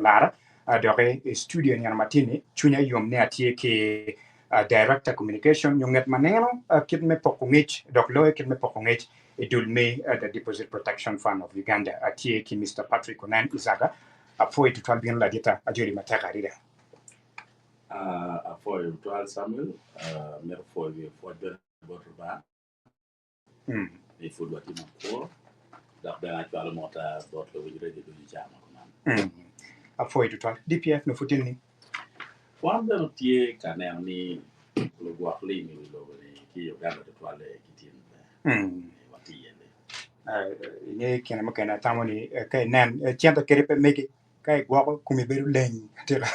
Lara dore studio nyar matini chunya yom ne atie ke director communication yonget maneno kit me pokongich dok loe kit me pokongich idul me the Deposit Protection Fund of Uganda atie ki Mr. Patrick Onan Izaga afoi tutwal bien la dita ajuri mataka rida afoi tutwal Samuel mer foi for the botba e fu do tim ko dak da twal mota bot lo wujre de du jama ko man afoi tutwal DPF no futil ni wanda tie kanel ni lo gwakli ni lo ni ki Uganda tutwal ki tin wati yende ne kena makena tamoni kay nan chenta kerepe meki kay gwako kumi beru len tira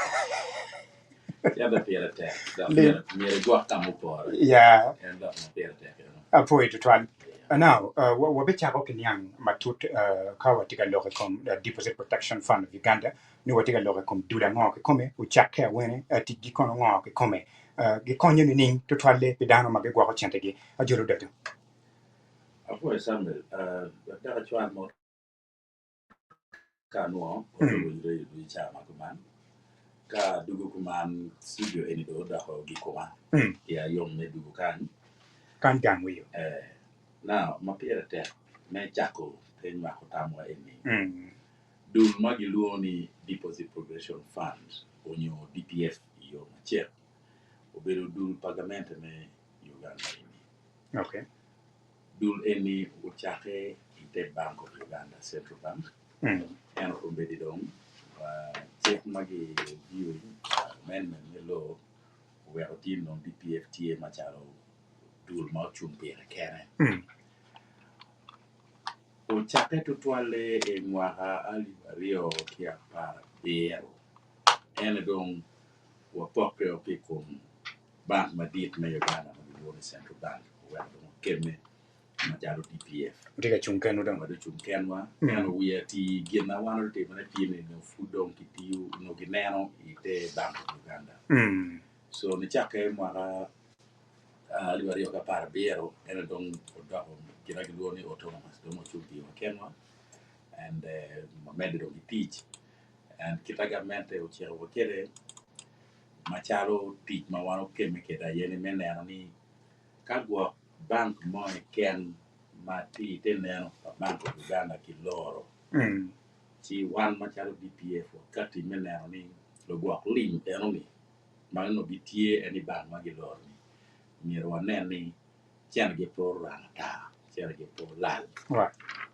ya da pera te da pera mere gwak tamu ya and da pera te afoi tutwal now wabe chako kenyang matut kawa tika loke kom Deposit Protection Fund of Uganda ni watika loke kom dula ngoke kome uchake wene ti gikono ngoke kome gikonyo ni ning tutwale pidano mage gwako chenta gi ajuru datu afoi Samuel da chwan mo kanwa ko lo wujre du jama ko man ka dugu kuman studio eni do da ho gikoma ya yom ne dugu kan gang wiyo now mapira te me chako ten ma ko tamwa eni dul magi luoni Deposit Progression Fund onyo DPF yo machiel obero dul pagamente me Uganda eni okay dul eni uchake ite Bank of Uganda Central Bank en ko bedi dom chek magi biyo men lo wero tin non DPF tie machalo dul ma chung pere kene o chake tutwale e ngwaha alibario kia para biero ene dong wapoke opikum bank madit me Uganda ma Central Bank wero dong keme machalo DPF diga chungken dong wado chungken wa eno wiya ti gina wano te mana pine no fudong kitiu no gineno ite Bank of Uganda so ni chake mwaka alibario ka para biero ene dong odaho kira giluoni autonomous domo chumpi wa kenwa and mamede do teach and kitagamente uchero wakere machalo teach mawano keme keda yene meneno ni kagwa bank mo ken mati teneno Bank of Uganda kiloro chi wan machalo DPF wakati meneno ni logwa lim eno ni mano bitie eni bank magiloro ni miero waneni chian ge por rangata chian ge por lal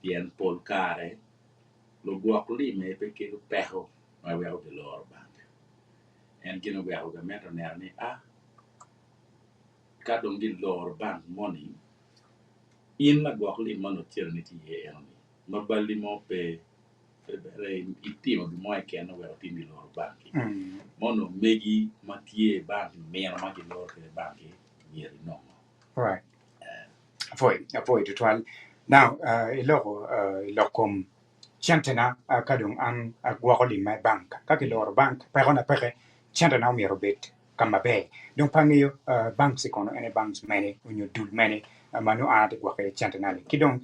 pien pol kare lo guak lime pe ke peho ma weo de lor bank en gino weo ga meto ne ni ka dong di lor bank money in la guak lim mano chian ni ti e ni ma balli mo pe re itimo bi mo ke no weo ti di lor bank mono megi matie bank me ma gi lor ke bank ni no right avoid tutwal now ilokom chantena kadung an gwakoli my bank kakilor bank pagona peke chantena mi robet kama be donc pangio bank sikono ene banks many unyo dul many manu ate gwake chantena li kidong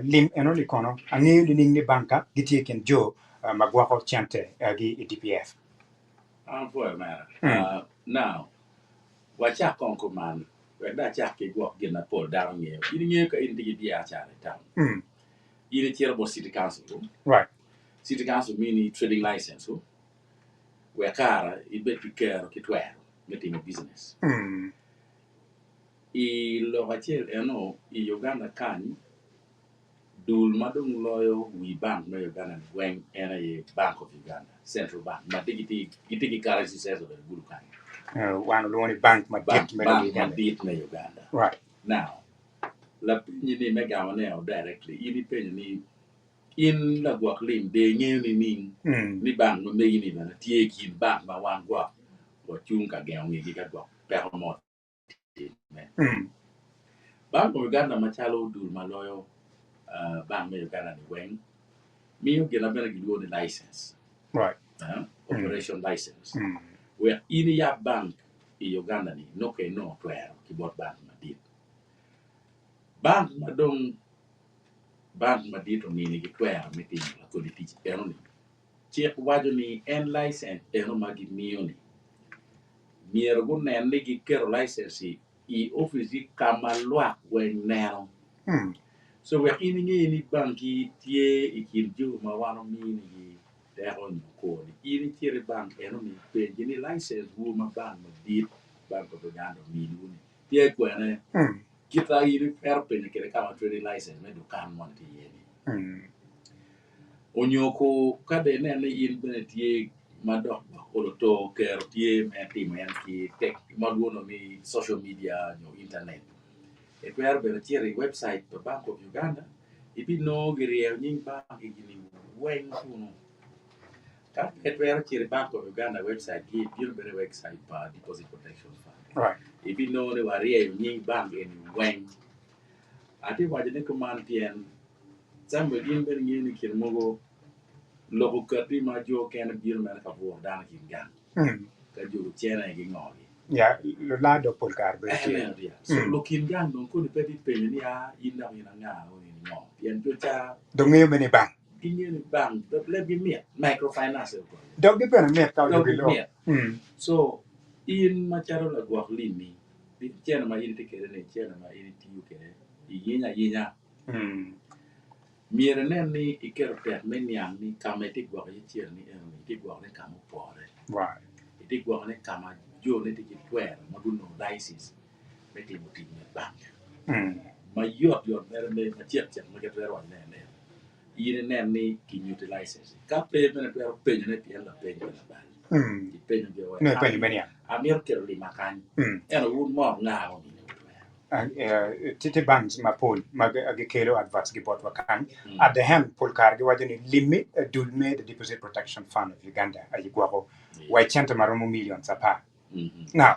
lim enoli kono angi lining ni banka gitie ken jo magwako chante gi DPF for man now wacha konko man weda chake gwak gina pol down here ini ka indi dia cha town ini tier bo city council right city council meaning trading license we kara ibe pikero kitwero meeting business I lo hachel eno I Uganda kan dul madung loyo wi bank no Uganda when ena ye Bank of Uganda Central Bank ma digiti currency says of the bulu kan one only bank madit me Uganda right now la pinyi ni mega maneo directly ini penyi ni in la gwak lim de ngeu ni bank no me ni na tie kin bank ma wan gwak wa chung ka geo ngi ka gwak per mo Bank of Uganda machalo dul maloyo bank me Uganda ni wen miyo gina bena giluo ni license right operation license where ini ya bank I Uganda ni no ke no twero kibot bank madit bank madong bank madit ni gi twero meeting la ko ditich eno ni chik wacho ni en license eno ma gimiyo ni mier gunen ni gikero license i ofisi kama lwak weny neno so we in ng'e ni banki tie i kind jo ma wano mini gi teko nyokoni in tiere bank eno mi penji ni license wo ma bank ma dit bank of Uganda mini uni tie kwene kita in per penji kere kama trading license me dukan mon ti yeni onyoko kade ne in bene tie madok olo to ker tie me timo yan ki tek maluono ni social media no internet e per bene tiere website to Bank of Uganda ibi no giriel nying bank gini wen kuno ka e per tiere Bank of Uganda website gi bir bene website pa deposit protection fund right ibi no ne warie nying bank en wen ati wajene command pien sambe din bene ngeni kirmogo loko kati ma jo ken bir mer ka bo dan kin gan ka jo chena gi ngogi ya lo la do pol kar be so lokin gan non ko ni pedi penye ni a ina nga o ni ngo yen jo cha do ngeyo meni bang kinye ni bang the let me microfinance ko do gi pena met ka do gi lo so in ma charo la gwa lini di chena ma in tikere ne chena ma in tiyu kere yinya miere ne ni ikero tek me niang ni kama itigwa ka chiel ni en itigwa ne kama pore right itigwa ne kama jo ne tiki twer maduno diocese me timo timo bank ma yot mere me chiel ma ketwer ne in ne ni ki utilize ka pe me twer penyo ne pien la penyo na ba ki penyo jo ne penyo me niang amir kero li makan eno un mo ngao ni titi banks ma pol ma gi kelo advance gi bot wakan at the hand pol kar gi wajeni limit dulme the deposit protection fund of Uganda ayi gwago wai chanta maromo million sapa now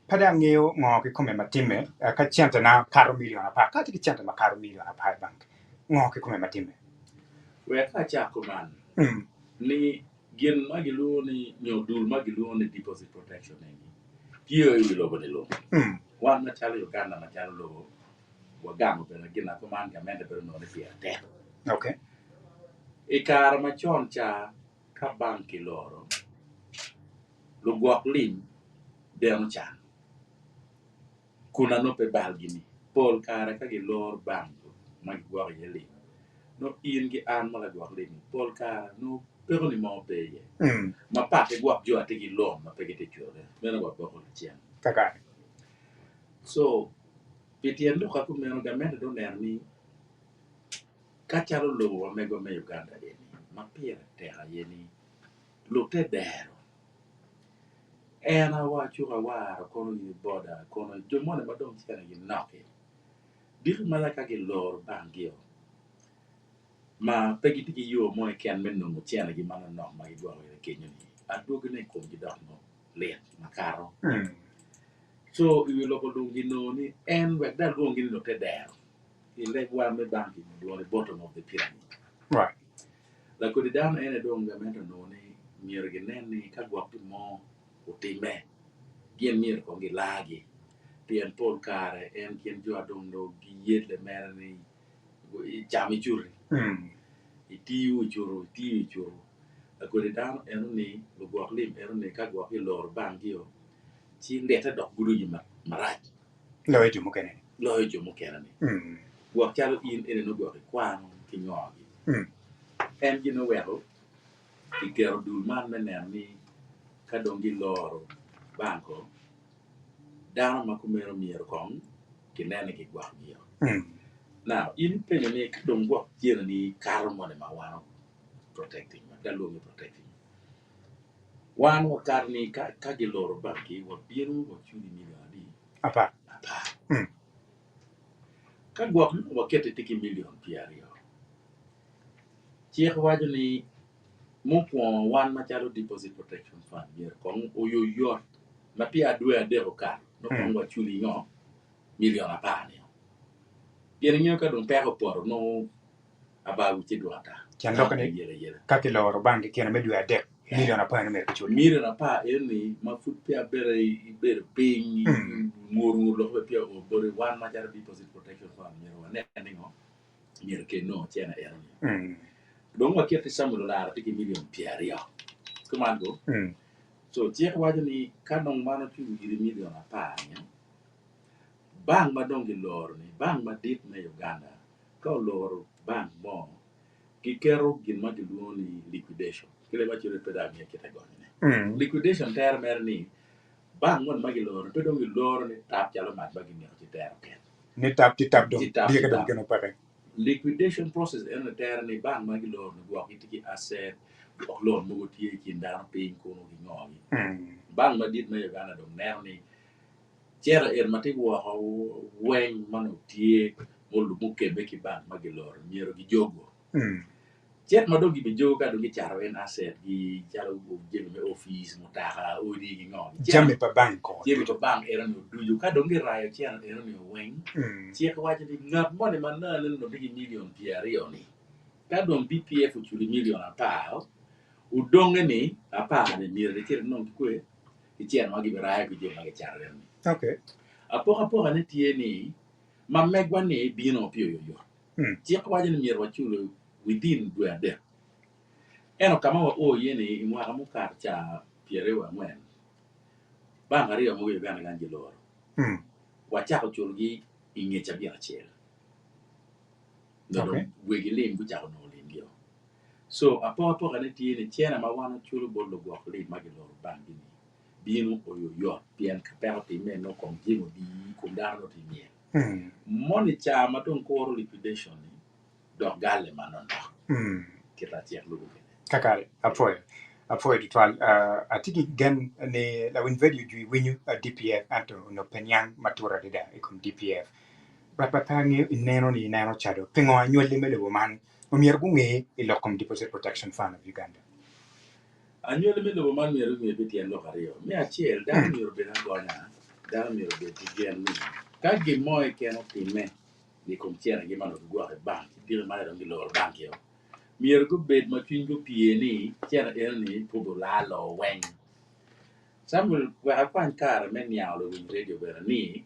pada ngeo ngo ki kome matime ka chanta na karo million apa ka tiki chanta ma karo million apa bank ngo ki kome matime we ka cha kuman ni gin ma gilu ni nyodul ma gilu ni deposit protection ni pio yu lo bone lo wan na chalo Uganda na chalo lo wagamo bena gina kuman ga mende bero no ni pia te okay ikara ma chon cha ka banki loro lo gwak lim deno chan kuna no pe balgini pol kara ka gi lor banko ma gwak yeli no in gi an mala gwak lim pol kara no pero ni mo pe ye ma pa ke gwak jo ate gi lom ma pe gete chore mena gwak ko chen kaka so pitien do ka ku meno ga mende do ner ni ka chalo lo wa mego me Uganda eni ma pira terra yeni lo te dero ena wa chuka waro kono ni boda kono jomone madong chene gi noke dir mala ka gi lor bangio ma pegi tiki yo mo e ken men no chene gi mana no ma gi gwa re kenyo ni adogo ne ko gi dak no le makaro so you lo ko lungi no ni en we da lungi no te dero in le wa me banki do the bottom of the pyramid right la ko di down ene do nga mento no ni mier gi nen ni ka gwa mo utime gien mier ko gi lagi pien pol kare en kien jo adong no gi yedle mer ni chami churi itiu churu ko di down eno ni lo gwa lim eno ni ka gwa ki lor bangio chi ndeta dok gudu yima maraj lo eju mukene ni gwa chalo in ene no gwa kwano ki nyogi en gi no wero ikero dul man menen ni ka dongi loro banko dano ma kumero mier kom kinene ki gwa gio now in penyo ni dong gwa tiene ni karo mone ma wano protecting ma dalu protecting wan wa kar ni ka gi loro banki wa biru wa chuni ni di apa ka gwa wa kete tiki million piario chiek wajo ni mopon wan machalo deposit protection fund mier kom oyoyot ma pia dwe adero kar no kongwa chuli no million apani yen ngio ka dong pego poro no aba uchi duata chando kane ka ke loro banki kena medu adek million apa ne chuli million apa eni ma fut pia bere ping nguru lo pia o bore wan machalo deposit protection fund mier wane ngo mier ke no chena erni dong wa kieti $1 tiki million piario kuman go so tiek wajo ni kanong mano tu giri million apanya bang madong gi lor ni bang madit na Uganda ka lor bang mo kikero gin ma giluongo ni liquidation kile ma chiro peda mi kita goni ne liquidation ter mer ni bang mon ma gilor to dong gilor ni tap chalo mat ba gi ci ter ken ni tap dong dia ka dong keno pare liquidation process en ter ni bang ma gilor ni gwa kitiki asset gwa lor mo tie ki ndar pin ko no gi ngi bang ma dit na Uganda dong ner ni chera mati gwa wen mano tie mo lu mo kebe ki bang ma gilor miero gi jogo jet ma dogi be joga dogi charo en asset gi charo go jemi me office mutaka odi gi ngom jemi pa banko jemi to bank era no duju ka dongi rayo chen era no wen tie ka waje di ngap mo ne man na no digi million piario ni ka don BPF chuli million apa udonge ni apa ne mire de chen no kwe ti chen ma gi rayo gi jemi ga charo ni okay apo ne tie ni ma megwa ni bino pio yo tie ka waje ni mire wa chulo within there. Eno kama wa yene imwa kamu karcha pierewa ngwen. Bang ari mo Uganda ganji loro. Wacha ko chulgi ingecha bia chel. Okay. Wegilim bu chako no lindio. So apo kana tiene chena ma wana chulu bollo go akli magiloro bangi ni. Binu yo pien kaperte me no kom jimo di kundaro ti mie. Moni cha maton ko liquidation ni. Dok galle manondo. Kita tiek lugu. Kakare apoy ditwal atiki gen ne la win video ju winyu DPF anto no penyang matura dida ikum DPF papangi ineno ni nano chado pingo anywele mele woman umier gunge ilokom deposit protection fund of Uganda anywele mele woman mier gunge beti lokario mi achiel dan mier bena gona dan mier beti gen ni ka gimoy keno time ni kom chiera gi mano gwa bank dire mare do lor bank yo mier go bed ma twin go pie ni chiera ni pudo la lo wen Samuel wa akwan kar men yaw lo win radio bera ni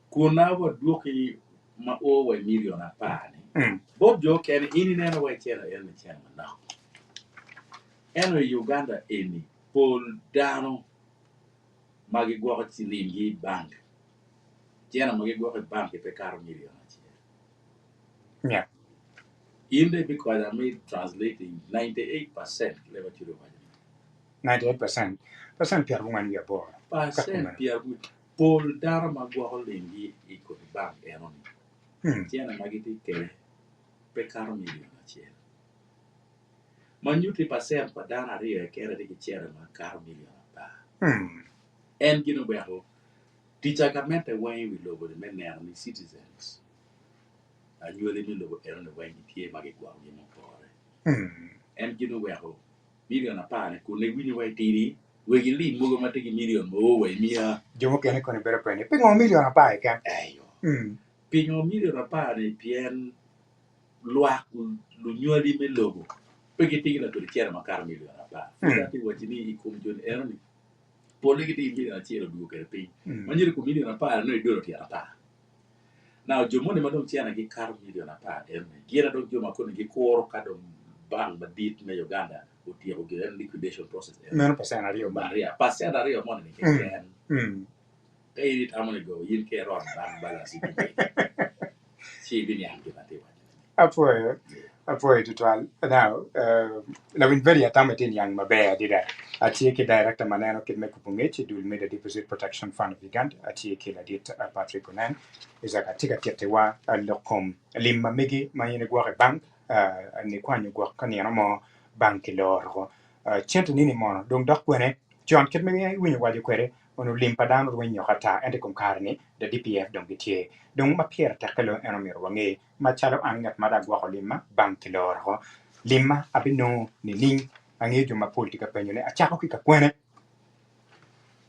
kuna wa duoki ma o wa million apani bob jo ken ini neno wa chiera na eno Uganda eni pol dano magi gwa chilingi bank chiera magi gwa bank pe karo million achiel yeah inde because I'm translating 98% level to the 98% pier bungan ya bo percent pier pol dara magwa lingi iko bank eno ni chiena magiti ke pe karo million achiel manyuti percent pa dana rio kera di chiera ma karo million pa en gino beho ticha kamente wen wi lobo de men ni citizens annually mi lobo eno ne wen tie magwa ni mo pore en gino beho million pa ne ku ne wini wai tiri wegi li mugo mategi million mo we mia jomo kene kone bere pene pingo million apa ka ayo pingo million apa ne pien lwa lu nyoli me logo pegi tigi na to chiera makar million apa dati wajini ikum jon eroni poligi tigi million chiera du kere pin manjiri ku million apa no idoro ti apa now jomo ne madong chiera gi kar million apa erni gira dog joma ko gi koro kadom bang badit na Uganda utieko gi liquidation process men percent ario Maria passer ario mon ni ken it amone go yin ke ron bang balance si bini anche mate apoy tutwal now la win very atamatin yang mabe dida atieke director maneno kidme kupungechi dul made deposit protection fund of Uganda atieke la dit Patrick Onen izaka tika tietewa lokom limma migi mayene gwa bank ni kwanyu gwa kanino mo bank loro chento nini mono dong dok kwene John kidme winyo waje kwere ono limpa dan winyo kata ente kom karni the DPF dong gitie dong ma pier takalo eno miro wange machalo angat madagwa ko lima bank loro lima abino ni ling ange juma politika penyone achako kika kwene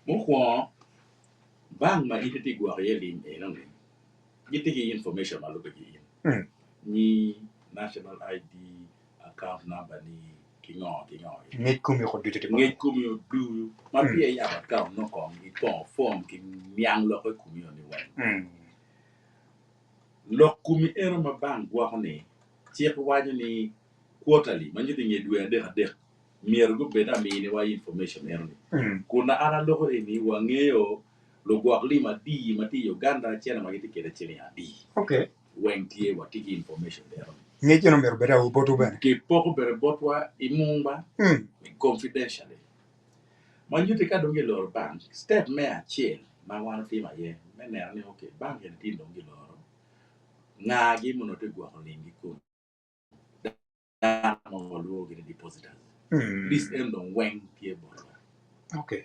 mo bang ma ititi gwa ye lim eno ni gitiki information ma lobe gi ni national ID account number ni kingo ngi kumi ko dutete ngi kumi du ma pie ya account no ko ngi to form ki miang lo ko kumi ni wen lo kumi ero ma bang gwa ni chek wajo ni quarterly manyo dinge dwe adek mier go beda mini wa information erni kuna ana loko ni wang'eyo logwak lima di mati Uganda chena magiti kede chini adi okay wentie watiki information there ngeje no mer beda uboto bene ke poko bere botwa imumba confidentially manyo ka donge lor bank step me achiel ma wan tima ye menera ni okay bank en tin donge loro ngagi mono te gwak lingi ko mo luo gi depositors this end on weng tie borwa okay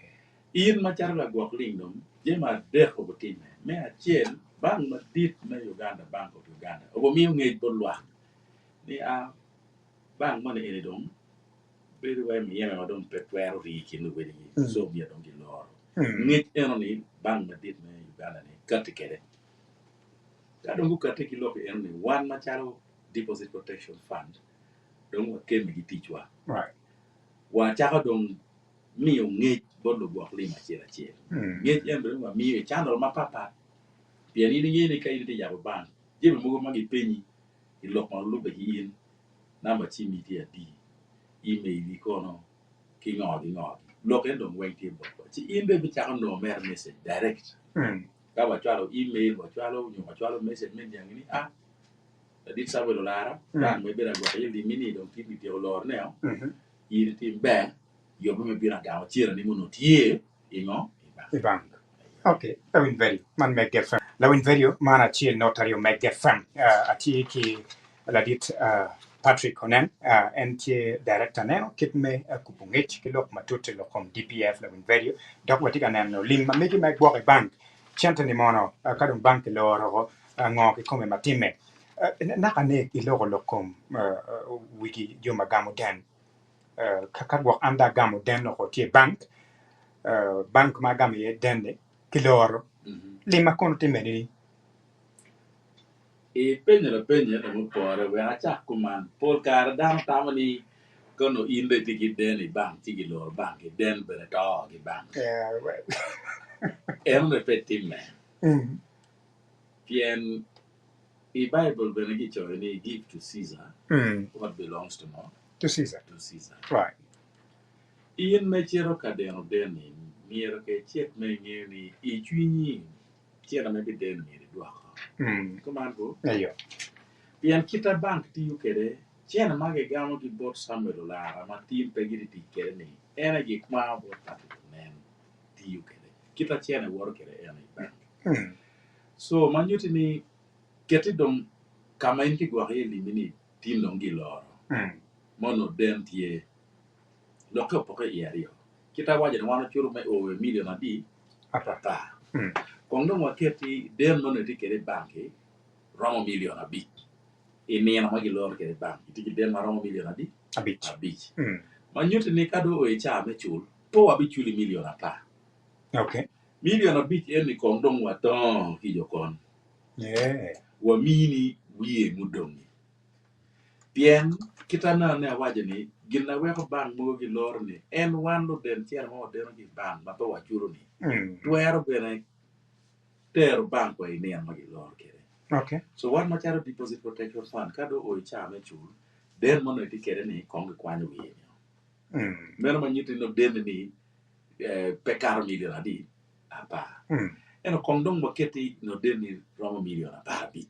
in ma char la gwak lingdom jema deko botime me achiel bang madit na Uganda Bank of Uganda obo mi ngej bolwa ni a bang mane ene dom bedo wa mi yema dom petwero ri kinu wedi so mi dom gi lor ngej eno ni bang madit na Uganda ni katikere ka dongu katiki lok eno ni one ma charo deposit protection fund dong wa kemi gi tichwa right wa chaka dong mi ngej bodo gwak lima chiel ngej embe wa mi channel ma papa piani ni ni kai ni ya ban jebe mugo magi penyi ilok ma lu be yin namba chi mi ti adi email ni kono ki ngodi lok en dong wen ti bo chi in be cha no mer message direct ka wa chalo email wa chalo nyu wa chalo message men yang ni dit sabe lo lara dan me bera gwa yeli mini dong ti ti lor ne yin ti be yo me bira ga chira ni muno tie ingo bank okay lawin very man make fam lawin very mana chiel notario make fam ati ki la dit Patrick Conan en tie director ne kit me kupungech ki lok matute lokom DPF lawin very dok watika nan no lim ma megi make gwa bank chante ni mono kadum bank loro ngo ki come matime nakane iloro lokom wiki joma gamo den kakadwa anda gamo den no tie bank bank ma gamo ye dende kiloro lima kono timeni e penye da mo pore we acha kuman pol kar dam tamani kono inde tigi deni bank tigi lor bank den bere to gi bank em ne petimme pien the Bible bene gi cho ni give to Caesar what belongs to no to Caesar right in me chero kadeno deni mier ke chet me ngeni I chwinyi chera me bi den ni dwa kuman go ayo pien kita bank ti ukere chena mage gamo gi bot $100 ma tim pe gi ti kere ni era gi kwa bot pati men ti ukere kita chena wor kere era bank so manyuti ni keti dom kama inti gwa heli mini tim no gi loro mono den tie loko poke ierio kita waje no wano churu me o million adi apata kondo waketi den mono ti kere banki romo million abi ini na magi lor kere banki ti den romo million adi abi manyuti ni kado o cha me chul po abi chuli million apa okay million abi eni kondo waton ki jokon wa mini wiye mudongi pien kita na ne waje ni gina weko bang mo gi lor ni en wando den tier mo den gi bang ma to wachuro ni tuero bene ter bang ko ni ma gi lor kere okay so one ma charo deposit protection fund kado o cha me chul den mo no ti kere ni kong kwanyo wiye mero ma nyiti no den ni pekar million adi apa eno kondong baketi no den ni romo million apa bi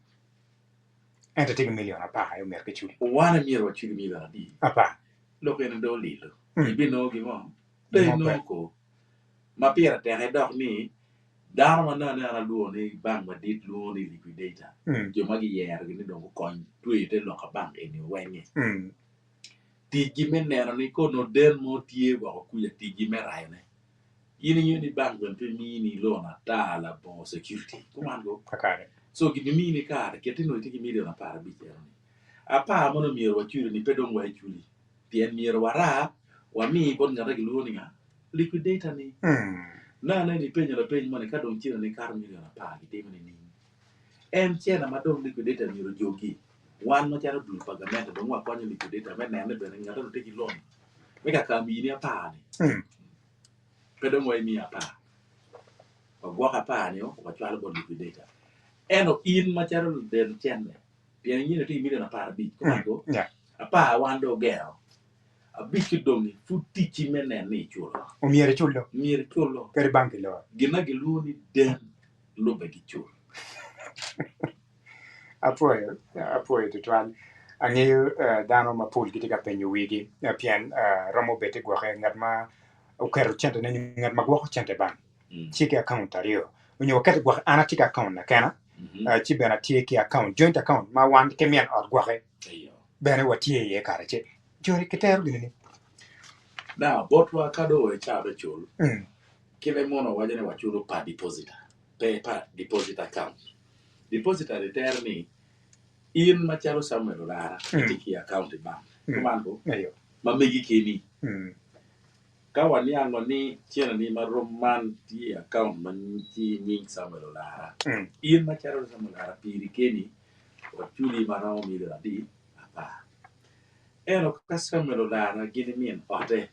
ente tigi million apa yo mer ke chuli wana mier wa chuli million adi apa lo ke ndo lilo ibi no gi mo de no ko ma piera te dok ni daro na na luo ni bank ma dit luo ni liquidator jo magi yer gi ni dongo kon tui te lo ka bank eni wenye tiji menero ni ko no den mo tie wa ku ya tiji merai ne yini ni bank ben pe mini lo na tala bon security kumango kakare so gi mini ka ke tino tigi million para bi apa mono mier wa chuli ni pedong wa chuli pien mier wara wa mi bon ngara gi luo ni nga liquidator ni na ni penyo la penyo mane ka dong chira ni kar million apa gi timo ni en chena ma dong liquidator ni ro jogi wan ma chara dul pagamento dong wa konyo liquidator me ne be ngara te gi loan me ka mi ni apa ni pedong wa mi apa wa gwa apa ni o wa chalo bon liquidator eno in ma chara den chenne pien ni ti million apa bi ko apa wando gero abiki dongi futti ci menen ni chulo o miere chulo per banki lo gina geluni den lo bagi chulo apoyo to twal ang'eyo dhano ma pul gitika penyo wigi pien romo bete gwache ng'at ma okero chente ne ng'at ma gwako chente bang chike account ariyo unyo wakati gwake ana chike account na kena chi bena tie ki account joint account ma wan ke mien or gwake bena watie ye kare che jori kitero gini na botwa kado e chabe chul kile mono wajane wachulo pa depositor pa deposit account depositor eterni in machalo Samuel Lara tiki account bank kumando ma megi keni ka wani ango ni chiena ni maroman ti account man ti nying Samuel Lara in machalo Samuel Lara piri keni wachuli marao milioni adi apa eno ka Samuel Lara gini mien ote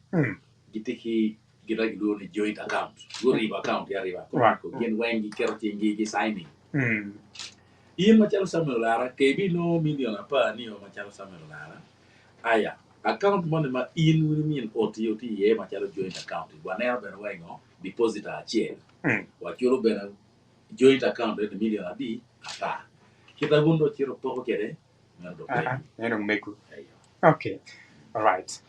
gitiki gira gido ni joint account gori account ya riba ko gen wengi kerti ngi signing in machalo Samuel Lara kebi no milioni apa ni o machalo Samuel Lara aya account money ma in min OTOT ye machalo joint account wanero ben wengo depositor achiel wachulo ben joint account en milioni adi apa kita gundo chiro poko kede ngado eno meku okay all right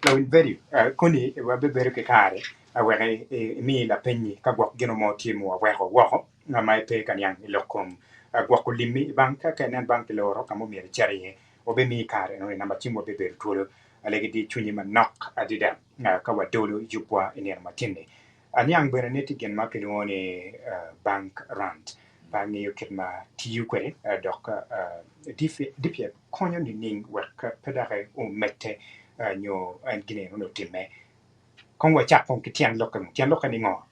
lo in very kuni wabe bere ke kare awere mi la penyi ka gwak gino mo timo awero wo na mai pe kan yang lokom gwak limi banka kanen bank loro kamo mi chariye obe mi kare no namba timo be bere tolo alege di chunyi man nok adida ka wadolo jupwa ene matinde anyang bere neti gen makedoni bank rant bangi yukitma tiyu kwere dok dipye konyo ni ning work pedare o mette nyo gine no timme kongwa chak kong kitian lokan ni ngo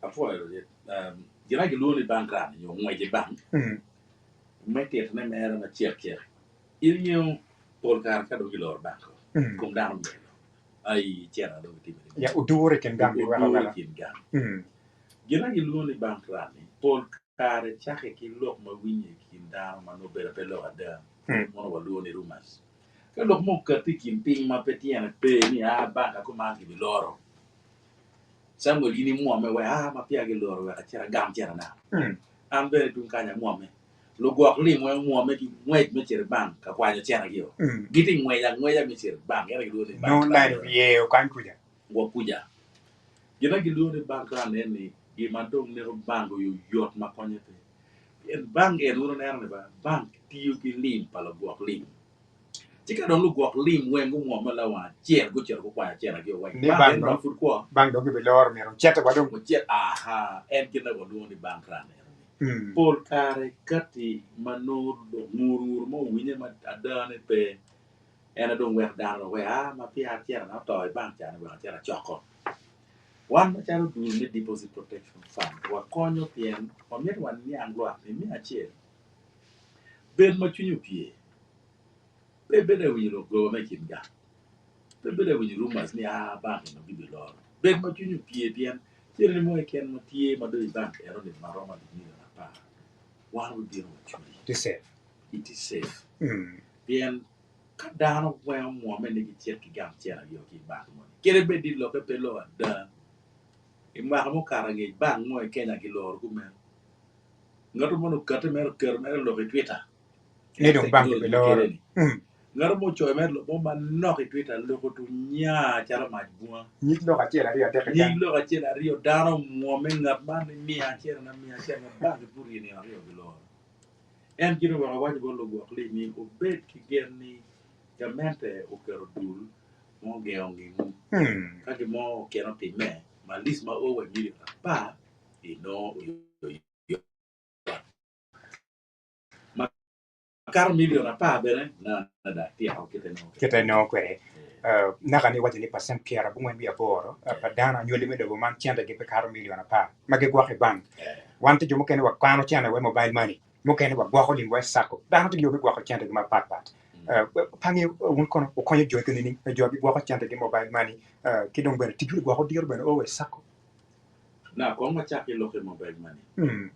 afo gira giloni bank ran yo ngweje bank mette ne mera na chier il nyo por kar ka do gilor bank kum dan be ai chiera do timme ya udure ken gambi wala gira giloni bank ran por kare chake ki lok ma winye ki ndaro ma no bela pelo ada mono waluo ni rumas ka lok mo kati kin ping ma petiana pe ni banka ko ma ki loro Samuel ini mo me wa ma pia ki loro wa chera gam chera na ambe tun kanya mo me lo gwak li mo me ki ngwe me chera bank ka kwa chera gio giti ngwe ya me chera bank era gilo ni bank no na ye o kan kuja wo kuja gina gilo ni bank ran ni gimantong ne bank yo yot ma konye pe en bank en uno ne ba bank tiyu ki lim pala gwak lim tika don lu gwak lim wen go mo la wa chen go chen ko kwa chen agi wa bank en ba fut ko bank do be lor me ron cheta badon ko chen aha en kina go do ni bank ran pol kare kati manur do murur mo winye ma adane pe en do wer dan lo wa ma pia chen na to bank chan wa chen choko one machalo dul ni deposit protection fund wa konyo pien omiet wan ni anglo ni mi achiel ben machunyu pie bede winyo go me kinga bede winyo rumas ni bank no bibi lor ben machunyu pie pien tiene mo ken mo tie ma do bank ero ni maroma ni na pa one would be to save it is safe pien kadano wa mo me ni tiet ki gam tiera yo ki bank mo kere bedi lo ke pelo da imba mo karange bang mo Kenya ki lor ku men ngato mo kate mer ker mer lo Twitter ne do bank be lor ngato mo choy mer lo mo man no Twitter lo ko tu nya chara ma bua ni lo ka chera ria te ni lo ka chera rio dano mo men ngat man mi a chera na bank puri ni rio bi lor en kino wa wa go lo go kli ni o bet ki gen ni kamente o kero dul mo geongi ka ki mo kero pi me ma list ma o wa mili pa no ma kar milioni pa bene na da ti au kete no kwere na kani wati ni percent piara bungwe bi aboro pa dana nyoli me do man tianda ke kar milioni pa mage gwa ke bank wante jomo ken wa kwano tianda we mobile money mo ken wa gwa ko lingwa sako dana to yobe gwa ko tianda ma pat pangi won kono o konyo joy kene ni jobi gwa ko tianda ke mobile money ki dong ben tijuri gwa ko dir ben o we sako na ko ma chake lo ke mobile money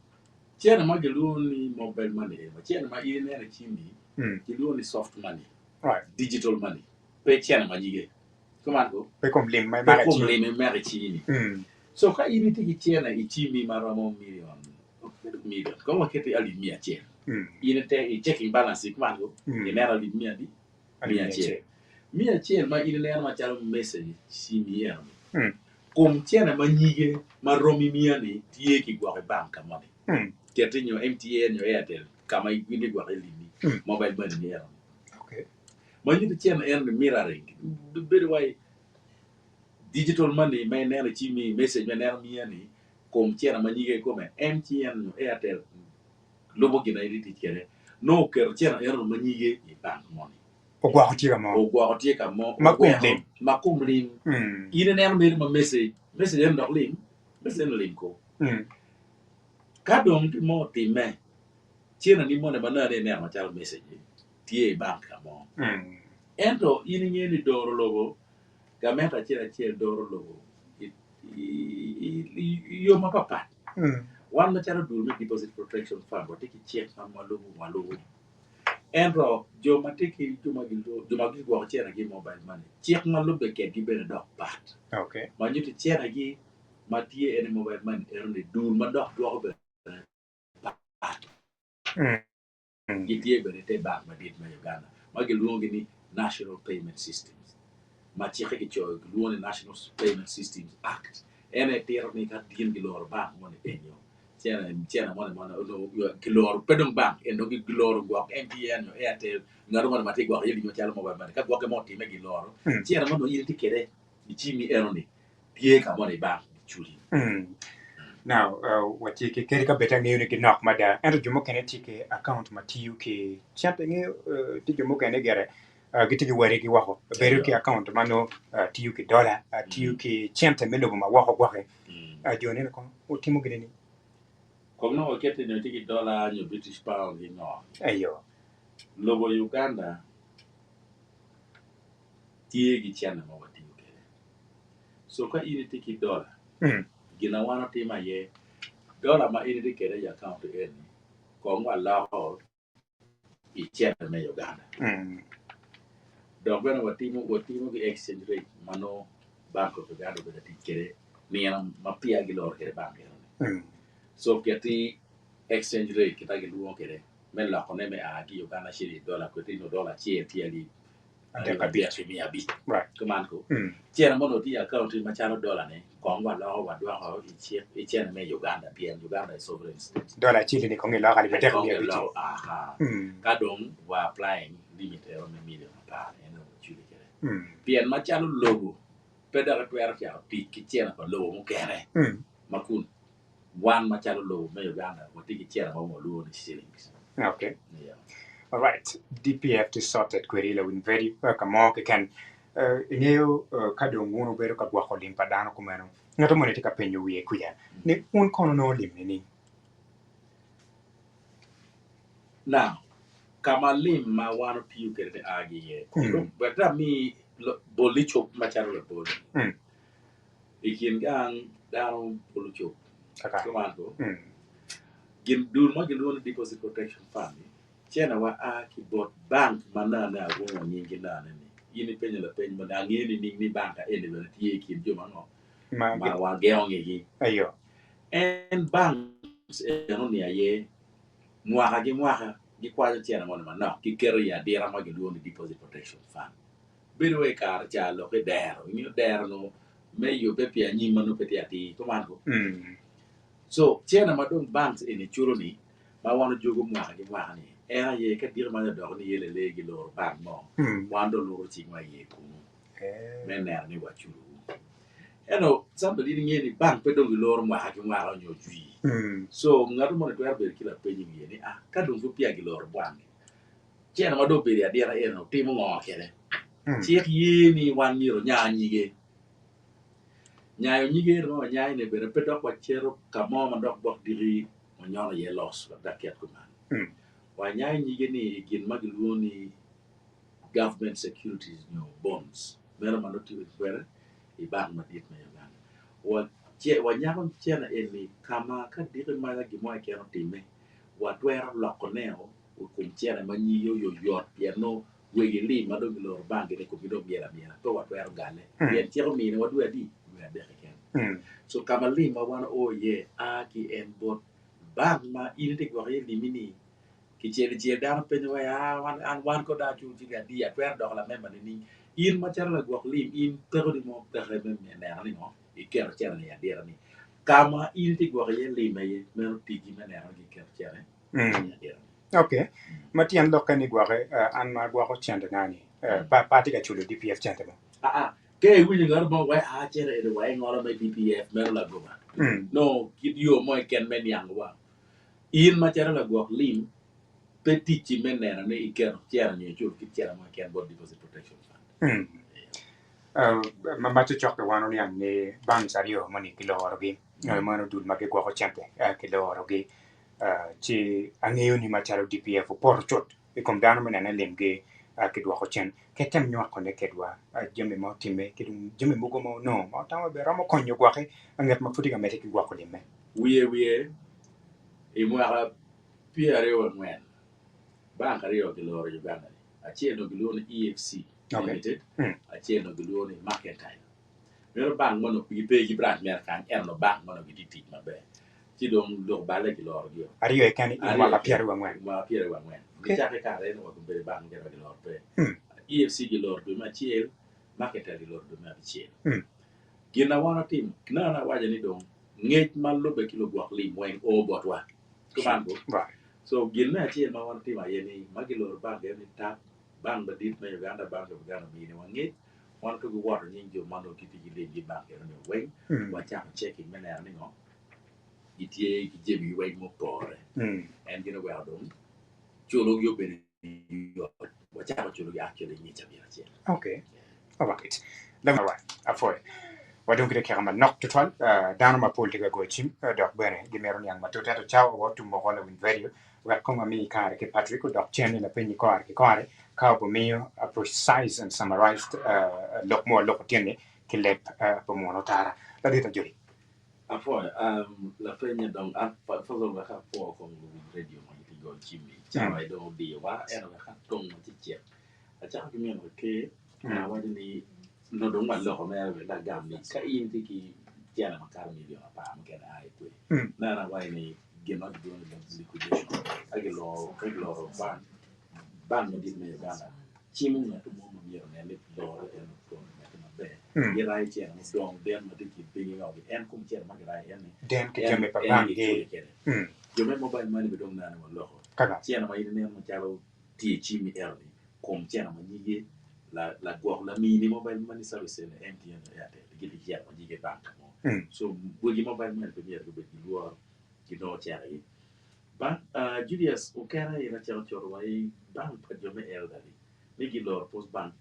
tiana ma gelu ni mobile money ma tiana ma ine na chindi gelu ni soft money right digital money pe chena manyige kumango pe kom lim mai pe ma kom chi le me mere chini so ka ini tiki chena ichimi maramo million como kete ali mia chen ini te i checking balance kumango inera ali mia di mia chen ma ini nera ma chalo message si mia kom chena manyige maromi mia ni tie ki gwa banka money kete nyo MTN nyo Airtel kama igwinde gwa limi mobile money ni era okay manyige chena en mirroring bere why digital money may nena chimi message may nena mia ni kom chena manyige come MTN nyo Airtel lobo gina iriti kere no ker chena ero manyige i bank money ogwa hotie ka mo makum lim ine nena mere ma message en dok lim message en lim ko ka dong ti mo ti me chena ni mo ne banane ne ma chal message tie bank ka mo ento ine ngeni doro logo gameta chera doro logo yo ma papa wan ma chara dul me deposit protection fund wa tiki check malugu enro jo ma tiki juma gi go chera gi mobile money check malu be ke gi bene dok pat okay ma nyuti chera gi ma tie ene mobile money erne dul ma dok do be pat gi tie bene te bank ma dit ma Uganda ma gi luongi ni National Payment Systems ma check gi cho luongi National Payment Systems Act ene tero ni ka dien gi lor bank mo ne enyo chena mo no glor pedong bank endo gi glor go MTN no Airtel ngaro mo mate go yeli no chala mobile money ka go ke mo ti me gi lor chena mo no yeli ti kere di chimi eroni tie ka mo ne bank chuli now what you ke ka beta ngi ni nok mada ento jumo kene tike account ma TUK chat ngi ti jumo kene gere giti gi wari gi waho bere ki account mano TUK dollar TUK chente melo ma waho gwahe jone ko utimo gine comme no kete no tiki dollar nyo British pound no ayo logo Uganda tie gi chana mo wati kere so ka ini tiki dollar gina wana tima ye dollar ma ini tiki kere ya account eni ko ngwa lao i chana me Uganda donc bena watimo gi exchange rate mano bank of Uganda bena tiki kere ni yana mapia gi lor kere bank so keti exchange rate kita gi luo kere men la kone me agi Uganda shiri dollar ko tino dollar chi ti ali ade ka bia fi mi abi right kuman ko chena mo no ti account ma chano dollar ne ko ngwa lo wa dwa ho i chena me Uganda pia Uganda is sovereign state dollar chili ni kongi lo kali bete ko mi abi aha ka dong wa applying limit e on million pa eno chuli kere pia ma chano logo pedara twera cha pi ki chena ko logo mo kere makun one ma chano logo me Uganda wo ti ki chena mo lo ni shillings okay yeah all right DPF to sorted query win very kamo ke kan ineo kado nguno bero ka gwa kolim padano kumeno ngato monete ka penyo wiye kuya ni un kono no lim ni now kama lim ma wano piu kere agi ye beta mi bolicho ma chano le boli ikin gang dano bolicho kumando gin dul mo gin deposit protection fund chena wa ki bot bank manana wo nyingi nane ni yini penye la penye mo ngeni ni banka ene bere tie kin joma no ma wa geonge gi ayo en banks eno ni aye mwaka gi kwa chena mo ma no ki kero ya dira ma gi deposit protection fund biro e kar cha lo ke dero ni dero no me yo pe pia nyi manu pe ati to man ko so chena madong banks ene churo ni ma wano jogo mwaka ni era ye ka dir ma do ni yele legi lor bank mo wando loro chi ma ye ku mener ni wachuru eno somebody ni bank pe do lor mwaka nyo jui so ngado mo to erbe kila pe ni ni ka do pia gi lor bank chena ma do pe ya dira eno timo ngo kere chi ye ni wan ni ro nya nyige nyayo nyige ro nyayo ne bere pe do kwa chero kamo ma dok bok diri mo nyono ye los da kiat ko man wa nyayo nyige ni gin magluoni government securities no bonds mero ma do ti kwere i bank ma dit me Uganda wa nyayo chena eni kama ka diri ma gi mo kero time wa twero lokoneo kum chena ma nyiyo yo yot piano wegi li ma do lor bank ne ko bido biera to wa wer gale yen tiego mi ne wa dua di we de ken so kama li ma wana o ye a ki en bot bank ma ini ko ye limini ki chel dan pe no ya wan ko da chu ti ga di ya wer do la memba ni in ma char la gok lim in pero di mo ta re me ne ni no i ker cher ni ya dera ni kama ini ko ye limay me ti gi me ne ri ker cher okay matian lokani gware an ma gwa chande nani pa ti ga chulo DPF chande mo ke wini ngar mo wa a chere e wa ngora me DPF me la go ba no kid yo mo ken men yang wa in ma chara la go lim petit ci men ne na i ker cher ni chu ki cher mo ken body deposit protection fund ma tu chok wa no yan ne bang sario mani kilo rogi ma no dul ma ke gwa chande kilo rogi ci angeo ni ma charo DPF por chot e kom dano men na lemge ke dwa ko chen ke tem nyo ko ne ke dwa jeme mo time ke dum jeme mo go mo no ma ta be ramo konyo gwa ke anget ma futi ga mete ki gwa ko lemme wiye e mo ara piare o men bank rio ke loro Uganda a cheno ke loro EFC limited a cheno ke loro Mercantile mero bank mo no pi pe gi branch mer kan no bank mo no gi ti ma be ci dong do bale ki loro dio ario e kan i ma piare wa ngwan ni ta ka re no ko be bank ge ro loro pe EFC gi loro do ma chiel Mercantile gi loro do ma chiel gina wana tim na waja ni dong ngej man lo be kilo gwak li moen o botwa ko ban ko so gina chi ma wan tim ayeni magilo bank ni ta bank ba dit na Uganda bank of Uganda bi ni wangi wan ko water ni jo mano kiti gi le gi bank ni we wa cha checking mena ni ngo itie gi jebi we mo tore en gina wa dong chulo yo be yo wa cha chulo ya actually ni cha bi cha okay all right then all right afoy wadon kire kira ma nok tutwal dano ma politika go chim dok bene gimeron yang ma tutata chao wo tu mo hola win video wa konga mi kare ke Patrick dok chen na penyi kare ka bo mio a precise and summarized lok mo lok tiene ke lep po mo notara la dita juri afoy la fenya dong fa lo ga ka po ko radio mo ti go chim ni cha ai do di wa era ka tong ma ti che a cha ki mi no ke na wa ni no dong ma lo ko me da gam ni ka in ti ki jana ma kar mi dio pa ma ke ai tu na wa ni ge no do no liquidation age lo ban no di me Uganda chimu na to mo mi ne le do en ko ma be ye rai che no dong den ma ti ki bi no en kum che ma rai en den ke jame pa bangi yo me mobile money be dong na no lo che na ma ne ma cha lo ti chi mi erni kom che na ma ni ye la gwa la mini mobile money service ne MTN ya te gi di ya ma gi bank mo so bu gi mobile money be yer be gi lo ki no cha ri bank Julius o kana ira cha cho wai bank pa jo me el dali ni gi lor post bank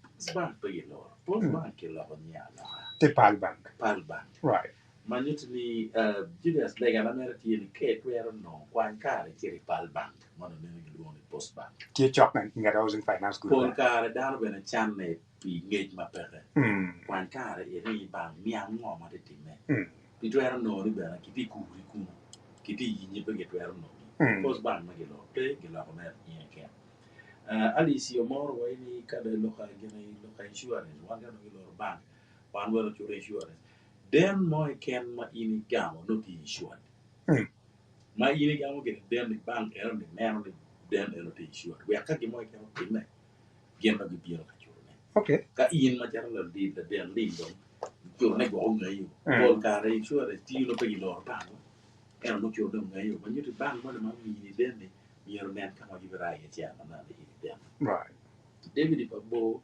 pe gi lor post bank ke la ni ala te pal bank right manit ni Julius lega na mera ti ni ke twero no kwan ka ri ti pal bank mono ne gi lo ni post bank ti chokman nga housing finance group pol ka re dan be na chan ne pi ngej ma pere kwan ka re ni bank mi an ngo ma de ti me pi twero no ri be na ki ti ku ki ti yi ni pe ge twero no post bank ma gi lo pe gi lo ko mer ni ke Alice Omoro wa ni kada loka gena loka insurance wanga no lo bank wan wala chu insurance den moy ken ma ini gamo no ti insurance ma ini gamo ge den ni bank er ni mer ni den er no ti insurance we ka gi moy ken ti me gen no gi biero ka chu ne okay ka in ma jar la di da den li do chu ne go ngai yu bol ka re insurance ti no pe gi lo bank er no chu do ngai yu ma ni ti bank ma ni den ni biero nen ka ma gi ra ye ti ana na di right David Pabo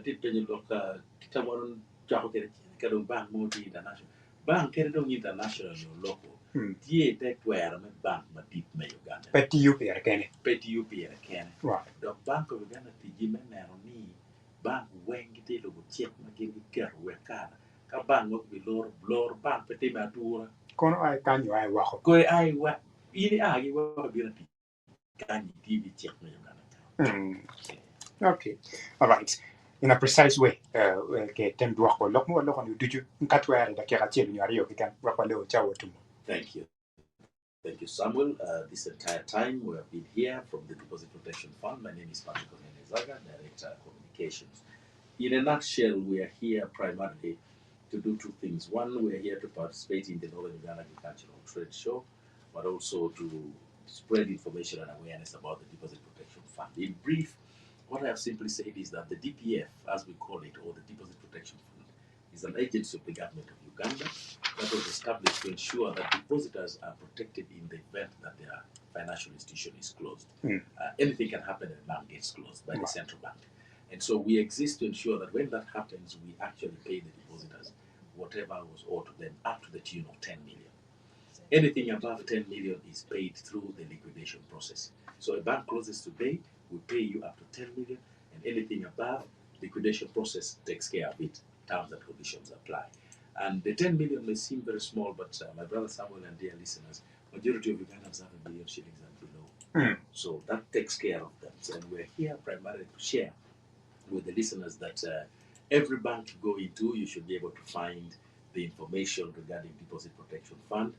ti penye loka tamaron jaho kere ka do bank mo di international bank kere do international no loko tie te twere me bank ma dit me Uganda peti UP er kene right do bank of Uganda ti jime nero ni bank wengi te lo check ma gini ker we kana ka bank no bi lor bank peti ma tura kono ay kanyo ay wako ko ay wa ini agi wa bi na ti kanyi ti bi check me Uganda okay all right in a precise way ke tem do ko lok mo lok ni duju katware da kera tielu ni ariyo kan wa leo chawo tumo thank you Samuel. This entire time we have been here from the Deposit Protection Fund. My name is Patrick Cornelius. Zaga, Director Communications. In a nutshell, we are here primarily to do two things. One, we're here to participate in the Northern Uganda Agricultural Trade Show, but also to spread information and awareness about the Deposit Protection Fund. In brief, what I have simply said is that the DPF, as we call it, or the Deposit Protection Fund, is an agency of the government of Uganda that was established to ensure that depositors are protected in the event that their financial institution is closed. Anything can happen and the bank gets closed by the central bank. And so we exist to ensure that when that happens, we actually pay the depositors whatever was owed to them up to the tune of 10 million. Anything above 10 million is paid through the liquidation process. So a bank closes today, we pay you up to 10 million, and anything above, liquidation process takes care of it. Terms and conditions apply. And the 10 million may seem very small, but my brother Samuel and dear listeners, majority of Ugandans have a million shillings and below. So that takes care of them. So, and we're here primarily to share with the listeners that every bank you go into, you should be able to find the information regarding Deposit Protection Fund.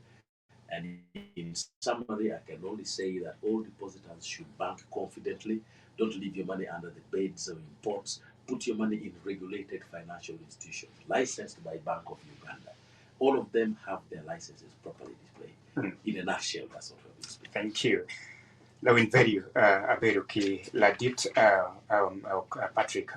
And in summary, I can only say that all depositors should bank confidently. Don't leave your money under the beds or in pots. Put your money in regulated financial institutions, licensed by Bank of Uganda. All of them have their licenses properly displayed. In a nutshell, that's what we've been speaking. Thank you. Lawin value Aberuki Ladit Patrick